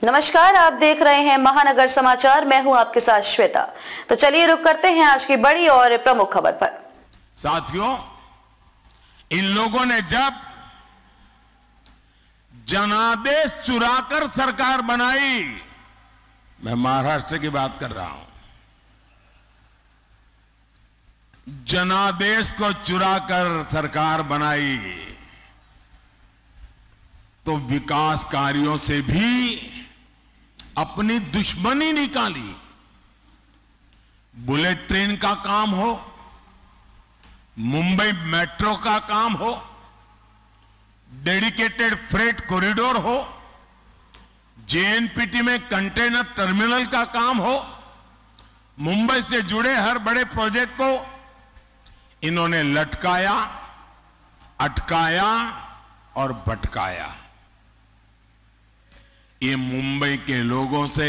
नमस्कार, आप देख रहे हैं महानगर समाचार। मैं हूं आपके साथ श्वेता। तो चलिए रुक करते हैं आज की बड़ी और प्रमुख खबर पर। साथियों, इन लोगों ने जब जनादेश चुराकर सरकार बनाई, मैं महाराष्ट्र की बात कर रहा हूं, जनादेश को चुराकर सरकार बनाई तो विकास कार्यों से भी अपनी दुश्मनी निकाली। बुलेट ट्रेन का काम हो, मुंबई मेट्रो का काम हो, डेडिकेटेड फ्रेट कॉरिडोर हो, जेएनपीटी में कंटेनर टर्मिनल का काम हो, मुंबई से जुड़े हर बड़े प्रोजेक्ट को इन्होंने लटकाया, अटकाया और भटकाया। ये मुंबई के लोगों से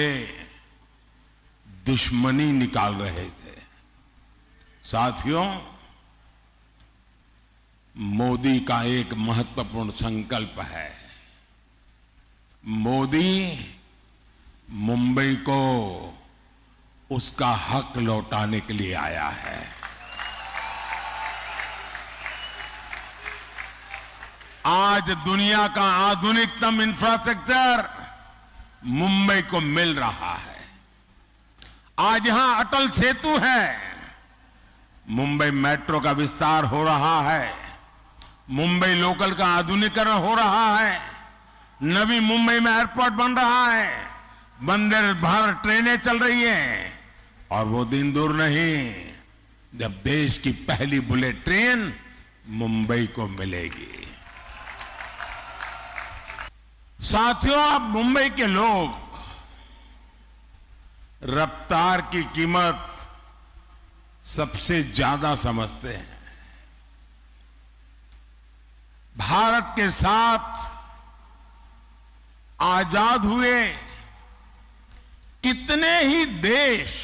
दुश्मनी निकाल रहे थे। साथियों, मोदी का एक महत्वपूर्ण संकल्प है। मोदी मुंबई को उसका हक लौटाने के लिए आया है। आज दुनिया का आधुनिकतम इंफ्रास्ट्रक्चर मुंबई को मिल रहा है। आज यहां अटल सेतु है, मुंबई मेट्रो का विस्तार हो रहा है, मुंबई लोकल का आधुनिकीकरण हो रहा है, नवी मुंबई में एयरपोर्ट बन रहा है, वंदे भारत ट्रेनें चल रही हैं और वो दिन दूर नहीं जब देश की पहली बुलेट ट्रेन मुंबई को मिलेगी। साथियों, अब मुंबई के लोग रफ्तार की कीमत सबसे ज्यादा समझते हैं। भारत के साथ आजाद हुए कितने ही देश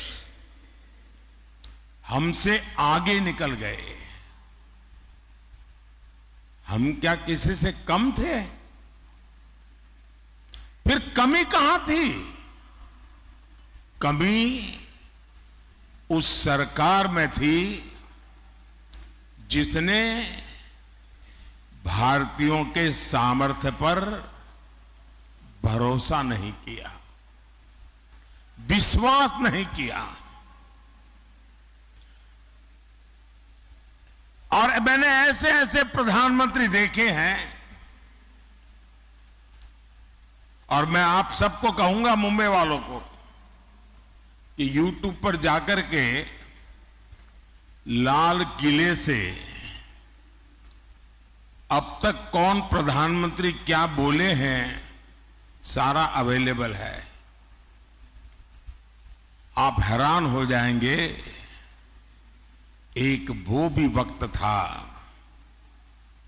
हमसे आगे निकल गए। हम क्या किसी से कम थे? फिर कमी कहां थी? कमी उस सरकार में थी जिसने भारतीयों के सामर्थ्य पर भरोसा नहीं किया, विश्वास नहीं किया। और मैंने ऐसे ऐसे प्रधानमंत्री देखे हैं, और मैं आप सबको कहूंगा, मुंबई वालों को, कि यूट्यूब पर जाकर के लाल किले से अब तक कौन प्रधानमंत्री क्या बोले हैं सारा अवेलेबल है। आप हैरान हो जाएंगे। एक वो भी वक्त था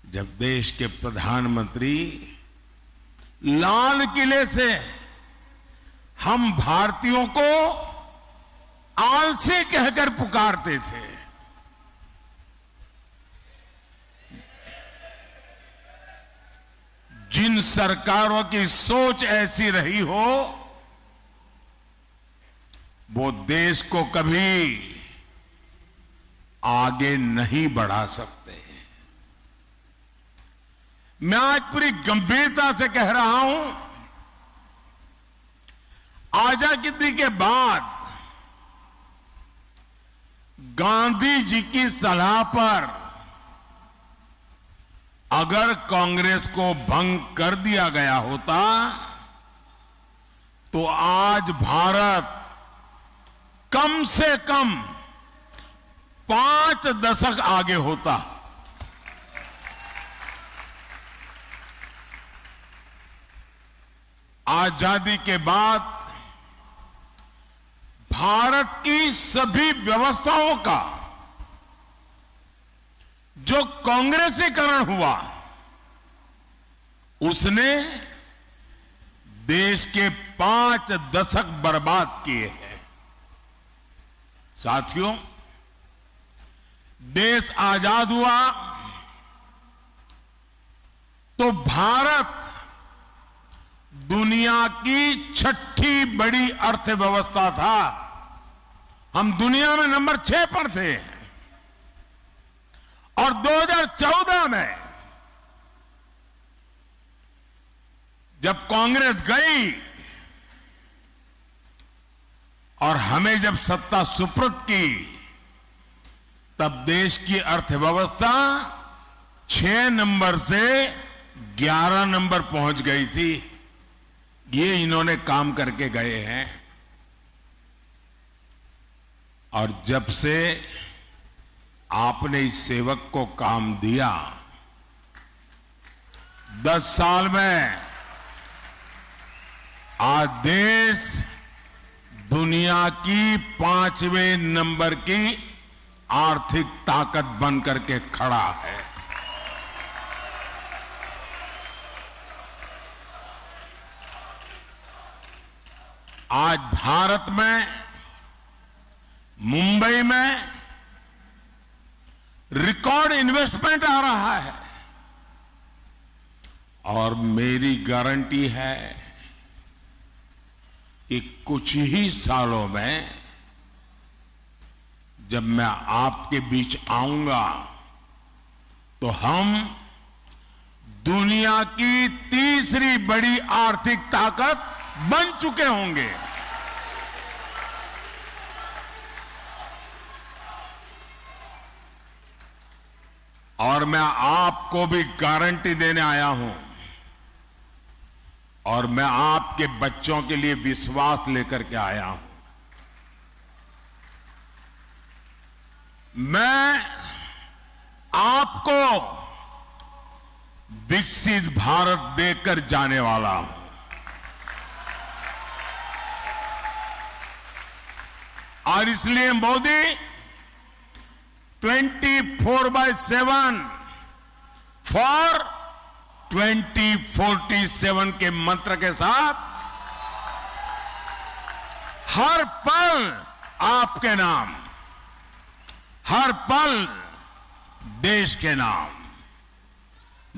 जब देश के प्रधानमंत्री लाल किले से हम भारतीयों को आलसी कहकर पुकारते थे। जिन सरकारों की सोच ऐसी रही हो, वो देश को कभी आगे नहीं बढ़ा सकते। मैं आज पूरी गंभीरता से कह रहा हूं, आजादी के बाद गांधी जी की सलाह पर अगर कांग्रेस को भंग कर दिया गया होता तो आज भारत कम से कम 5 दशक आगे होता। आजादी के बाद भारत की सभी व्यवस्थाओं का जो कांग्रेसीकरण हुआ, उसने देश के 5 दशक बर्बाद किए हैं। साथियों, देश आजाद हुआ तो भारत दुनिया की छठी बड़ी अर्थव्यवस्था था। हम दुनिया में नंबर 6 पर थे और 2014 में जब कांग्रेस गई और हमें जब सत्ता सुपुर्द की, तब देश की अर्थव्यवस्था 6 नंबर से 11 नंबर पहुंच गई थी। ये इन्होंने काम करके गए हैं। और जब से आपने इस सेवक को काम दिया, 10 साल में आज देश दुनिया की 5वें नंबर की आर्थिक ताकत बनकर के खड़ा है। आज भारत में, मुंबई में रिकॉर्ड इन्वेस्टमेंट आ रहा है और मेरी गारंटी है कि कुछ ही सालों में जब मैं आपके बीच आऊंगा तो हम दुनिया की तीसरी बड़ी आर्थिक ताकत बन चुके होंगे। और मैं आपको भी गारंटी देने आया हूं और मैं आपके बच्चों के लिए विश्वास लेकर के आया हूं। मैं आपको विकसित भारत देकर जाने वाला हूं। और इसलिए मोदी 24/7 फॉर 2047 के मंत्र के साथ हर पल आपके नाम, हर पल देश के नाम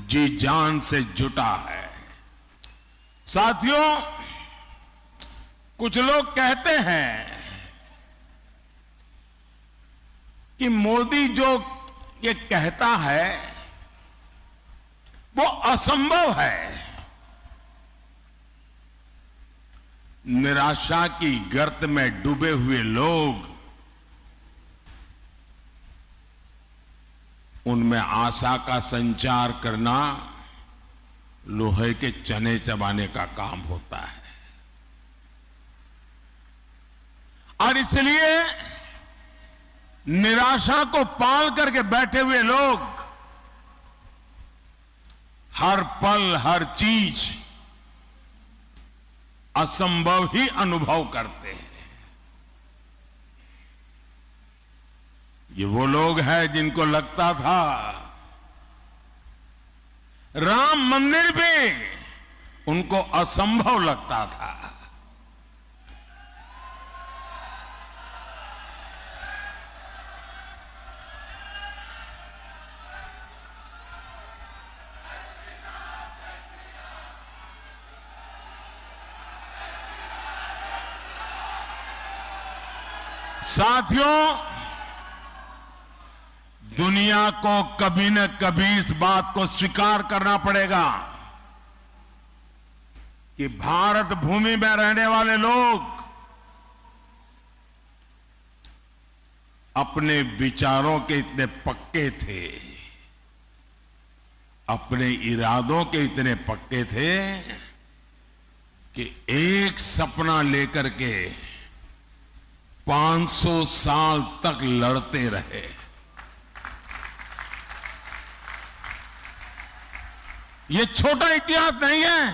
जी जान से जुटा है। साथियों, कुछ लोग कहते हैं कि मोदी जो ये कहता है वो असंभव है। निराशा की गर्त में डूबे हुए लोग उनमें आशा का संचार करना लोहे के चने चबाने का काम होता है। और इसलिए निराशा को पाल करके बैठे हुए लोग हर पल हर चीज असंभव ही अनुभव करते हैं। ये वो लोग हैं जिनको लगता था राम मंदिर भी उनको असंभव लगता था। साथियों, दुनिया को कभी न कभी इस बात को स्वीकार करना पड़ेगा कि भारत भूमि में रहने वाले लोग अपने विचारों के इतने पक्के थे, अपने इरादों के इतने पक्के थे कि एक सपना लेकर के 500 साल तक लड़ते रहे। ये छोटा इतिहास नहीं है।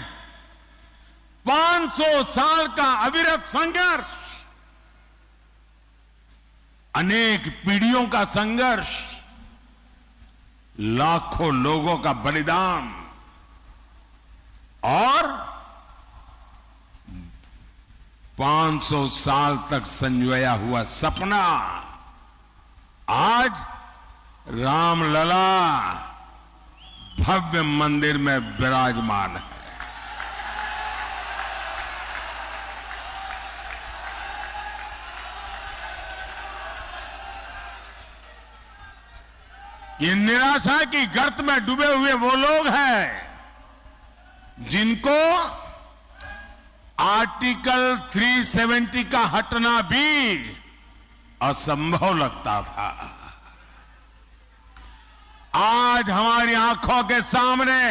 500 साल का अविरत संघर्ष, अनेक पीढ़ियों का संघर्ष, लाखों लोगों का बलिदान और 500 साल तक संजोया हुआ सपना आज रामलला भव्य मंदिर में विराजमान है। ये निराशा की गर्त में डूबे हुए वो लोग हैं जिनको आर्टिकल 370 का हटना भी असंभव लगता था। आज हमारी आंखों के सामने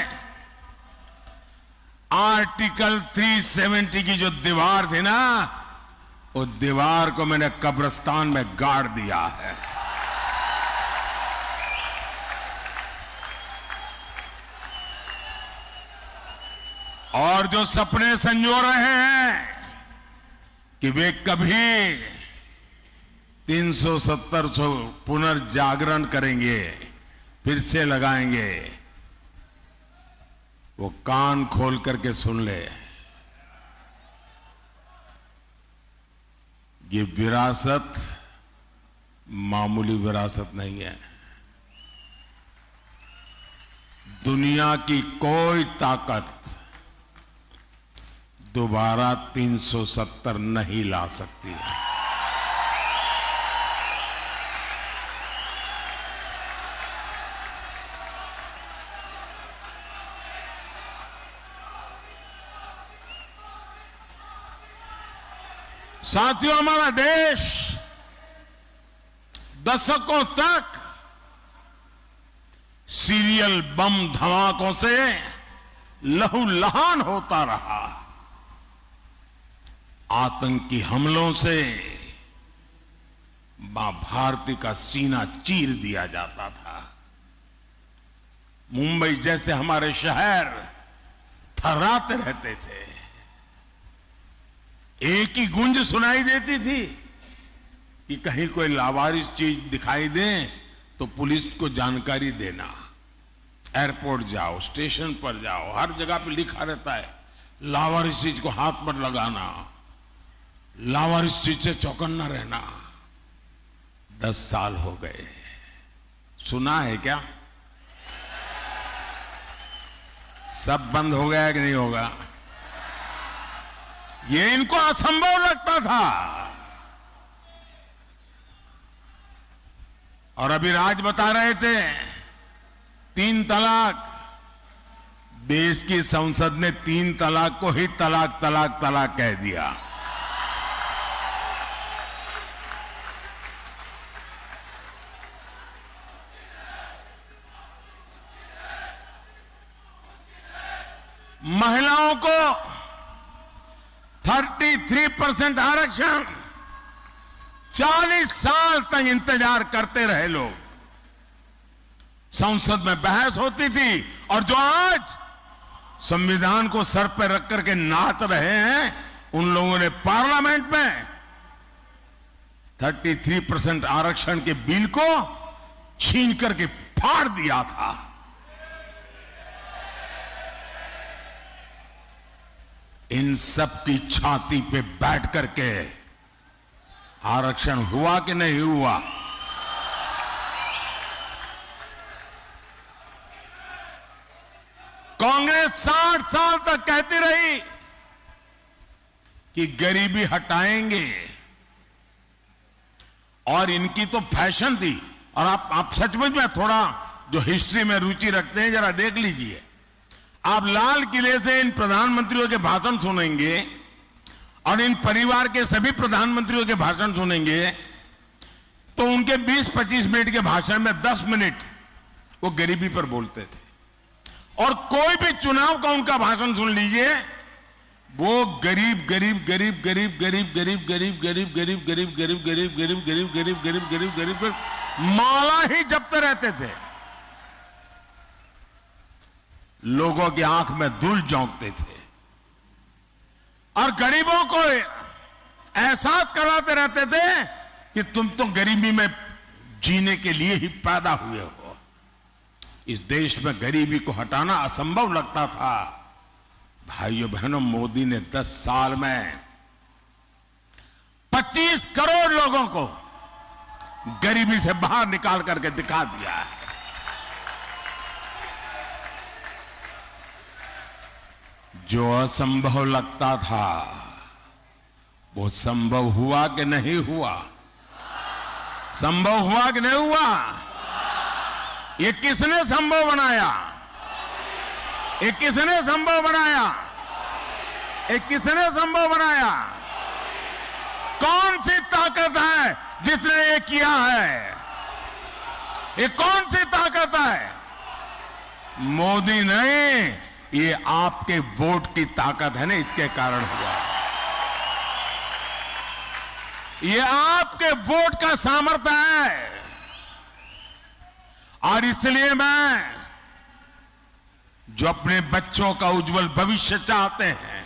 आर्टिकल 370 की जो दीवार थी ना, उस दीवार को मैंने कब्रिस्तान में गाड़ दिया है। और जो सपने संजो रहे हैं कि वे कभी 370 पुनर्जागरण करेंगे, फिर से लगाएंगे, वो कान खोल करके सुन ले। ये विरासत मामूली विरासत नहीं है। दुनिया की कोई ताकत दोबारा 370 नहीं ला सकती है। साथियों, हमारा देश दशकों तक सीरियल बम धमाकों से लहूलुहान होता रहा। आतंकी हमलों से मां भारती का सीना चीर दिया जाता था। मुंबई जैसे हमारे शहर थर्राते रहते थे। एक ही गूंज सुनाई देती थी कि कहीं कोई लावारिस चीज दिखाई दे तो पुलिस को जानकारी देना। एयरपोर्ट जाओ, स्टेशन पर जाओ, हर जगह पे लिखा रहता है लावारिस चीज को हाथ पर लगाना, लावारिस चीज से चौकन्ना रहना। 10 साल हो गए, सुना है क्या? सब बंद हो गया कि नहीं होगा? ये इनको असंभव लगता था। और अभी राज बता रहे थे 3 तलाक। देश की संसद ने 3 तलाक को ही तलाक तलाक तलाक कह दिया। महिलाओं को 33% आरक्षण, 40 साल तक इंतजार करते रहे लोग। संसद में बहस होती थी और जो आज संविधान को सर पर रख करके नाच रहे हैं, उन लोगों ने पार्लियामेंट में 33% आरक्षण के बिल को छीन करके फाड़ दिया था। इन सब की छाती पे बैठ करके आरक्षण हुआ कि नहीं हुआ? कांग्रेस 60 साल तक कहती रही कि गरीबी हटाएंगे, और इनकी तो फैशन थी। और आप सचमुच में थोड़ा जो हिस्ट्री में रुचि रखते हैं, जरा देख लीजिए। आप लाल किले से इन प्रधानमंत्रियों के भाषण सुनेंगे और इन परिवार के सभी प्रधानमंत्रियों के भाषण सुनेंगे, तो उनके 20-25 मिनट के भाषण में 10 मिनट वो गरीबी पर बोलते थे। और कोई भी चुनाव का उनका भाषण सुन लीजिए, वो गरीब गरीब गरीब गरीब गरीब गरीब गरीब गरीब गरीब गरीब गरीब गरीब गरीब गरीब गरीब गरीब गरीब गरीब माला ही जपते रहते थे। लोगों की आंख में धूल झोंकते थे और गरीबों को एहसास कराते रहते थे कि तुम तो गरीबी में जीने के लिए ही पैदा हुए हो। इस देश में गरीबी को हटाना असंभव लगता था। भाइयों बहनों, मोदी ने 10 साल में 25 करोड़ लोगों को गरीबी से बाहर निकाल करके दिखा दिया है। जो असंभव लगता था वो संभव हुआ कि नहीं हुआ? संभव हुआ कि नहीं हुआ? ये किसने संभव बनाया? ये किसने संभव बनाया? ये किसने संभव बनाया? कौन सी ताकत है जिसने ये किया है? ये कौन सी ताकत है? मोदी नहीं, ये आपके वोट की ताकत है ना, इसके कारण हुआ। ये आपके वोट का सामर्थ्य है। और इसलिए मैं, जो अपने बच्चों का उज्जवल भविष्य चाहते हैं,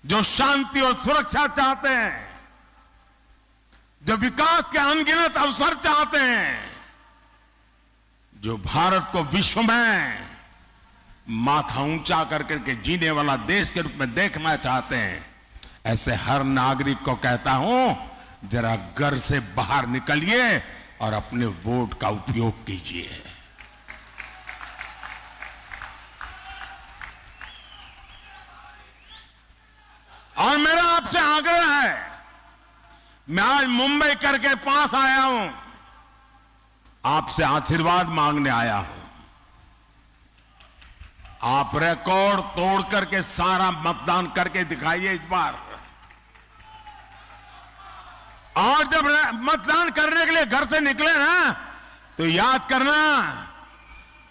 जो शांति और सुरक्षा चाहते हैं, जो विकास के अनगिनत अवसर चाहते हैं, जो भारत को विश्व में माथा ऊंचा करके जीने वाला देश के रूप में देखना चाहते हैं, ऐसे हर नागरिक को कहता हूं, जरा घर से बाहर निकलिए और अपने वोट का उपयोग कीजिए। और मेरा आपसे आग्रह है, मैं आज मुंबई करके पास आया हूं, आपसे आशीर्वाद मांगने आया हूं। आप रिकॉर्ड तोड़ करके सारा मतदान करके दिखाइए इस बार। और जब मतदान करने के लिए घर से निकले ना, तो याद करना,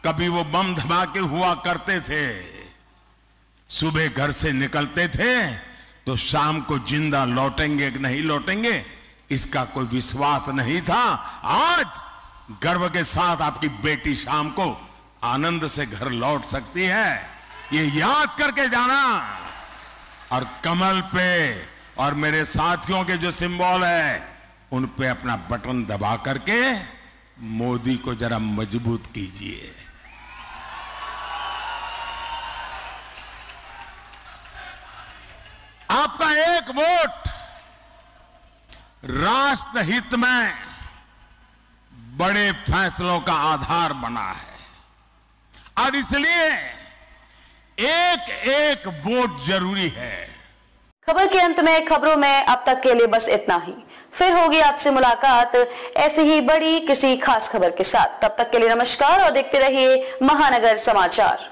कभी वो बम धमाके हुआ करते थे, सुबह घर से निकलते थे तो शाम को जिंदा लौटेंगे कि नहीं लौटेंगे इसका कोई विश्वास नहीं था। आज गर्व के साथ आपकी बेटी शाम को आनंद से घर लौट सकती है, ये याद करके जाना। और कमल पे और मेरे साथियों के जो सिंबल है, उन पे अपना बटन दबा करके मोदी को जरा मजबूत कीजिए। आपका एक वोट राष्ट्र हित में बड़े फैसलों का आधार बना है और इसलिए एक एक वोट जरूरी है। खबर के अंत में खबरों में अब तक के लिए बस इतना ही। फिर होगी आपसे मुलाकात ऐसी ही बड़ी किसी खास खबर के साथ। तब तक के लिए नमस्कार और देखते रहिए महानगर समाचार।